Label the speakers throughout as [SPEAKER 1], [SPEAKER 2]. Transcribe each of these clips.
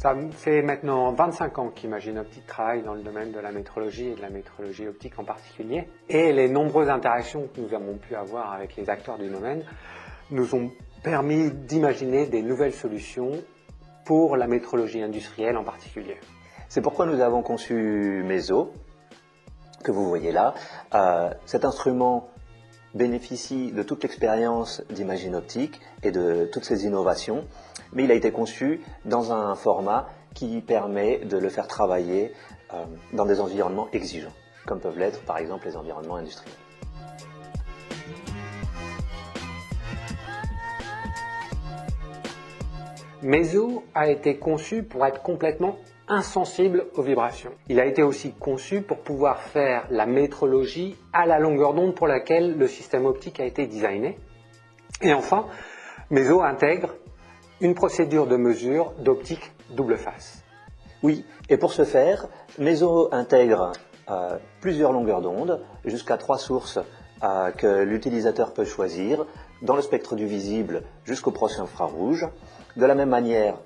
[SPEAKER 1] Ça fait maintenant 25 ans qu'Imagine-Optique travaille dans le domaine de la métrologie et de la métrologie optique en particulier. Et les nombreuses interactions que nous avons pu avoir avec les acteurs du domaine nous ont permis d'imaginer des nouvelles solutions pour la métrologie industrielle en particulier.
[SPEAKER 2] C'est pourquoi nous avons conçu MESO, que vous voyez là. Cet instrument bénéficie de toute l'expérience d'Imagine-Optique et de toutes ses innovations, mais il a été conçu dans un format qui permet de le faire travailler dans des environnements exigeants, comme peuvent l'être par exemple les environnements industriels.
[SPEAKER 1] MESO a été conçu pour être complètement insensible aux vibrations. Il a été aussi conçu pour pouvoir faire la métrologie à la longueur d'onde pour laquelle le système optique a été designé. Et enfin, MESO intègre une procédure de mesure d'optique double face.
[SPEAKER 2] Oui, et pour ce faire, MESO intègre plusieurs longueurs d'onde, jusqu'à 3 sources que l'utilisateur peut choisir, dans le spectre du visible jusqu'au proche infrarouge. De la même manière,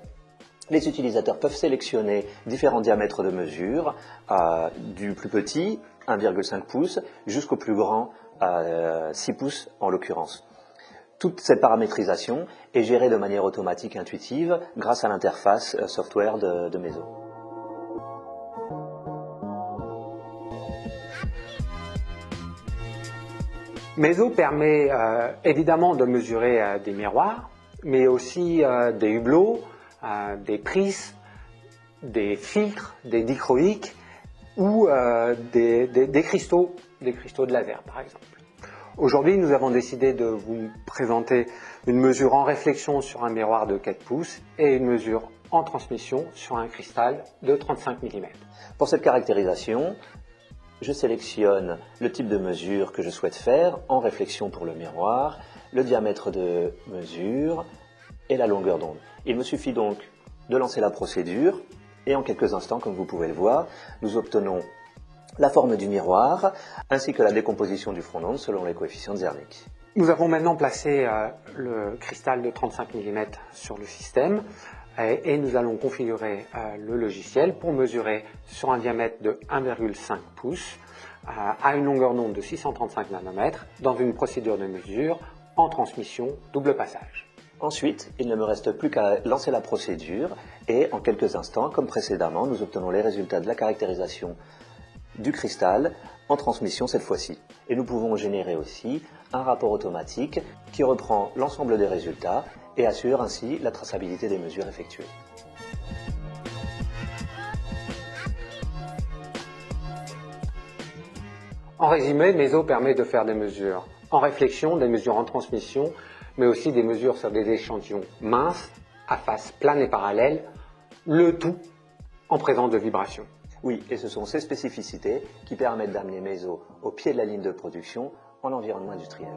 [SPEAKER 2] les utilisateurs peuvent sélectionner différents diamètres de mesure, du plus petit, 1,5 pouces, jusqu'au plus grand, 6 pouces en l'occurrence. Toute cette paramétrisation est gérée de manière automatique et intuitive grâce à l'interface software de MESO.
[SPEAKER 1] MESO permet évidemment de mesurer des miroirs, mais aussi des hublots, des prismes, des filtres, des dichroïques ou des cristaux de laser par exemple. Aujourd'hui, nous avons décidé de vous présenter une mesure en réflexion sur un miroir de 4 pouces et une mesure en transmission sur un cristal de 35 mm.
[SPEAKER 2] Pour cette caractérisation, je sélectionne le type de mesure que je souhaite faire en réflexion pour le miroir, le diamètre de mesure et la longueur d'onde. Il me suffit donc de lancer la procédure et en quelques instants, comme vous pouvez le voir, nous obtenons la forme du miroir ainsi que la décomposition du front d'onde selon les coefficients de Zernike.
[SPEAKER 1] Nous avons maintenant placé le cristal de 35 mm sur le système et nous allons configurer le logiciel pour mesurer sur un diamètre de 1,5 pouces à une longueur d'onde de 635 nanomètres dans une procédure de mesure en transmission double passage.
[SPEAKER 2] Ensuite, il ne me reste plus qu'à lancer la procédure et en quelques instants, comme précédemment, nous obtenons les résultats de la caractérisation du cristal en transmission cette fois-ci. Et nous pouvons générer aussi un rapport automatique qui reprend l'ensemble des résultats et assure ainsi la traçabilité des mesures effectuées.
[SPEAKER 1] En résumé, MESO permet de faire des mesures en réflexion, des mesures en transmission, mais aussi des mesures sur des échantillons minces, à face plane et parallèle, le tout en présence de vibrations.
[SPEAKER 2] Oui, et ce sont ces spécificités qui permettent d'amener MESO au pied de la ligne de production en environnement industriel.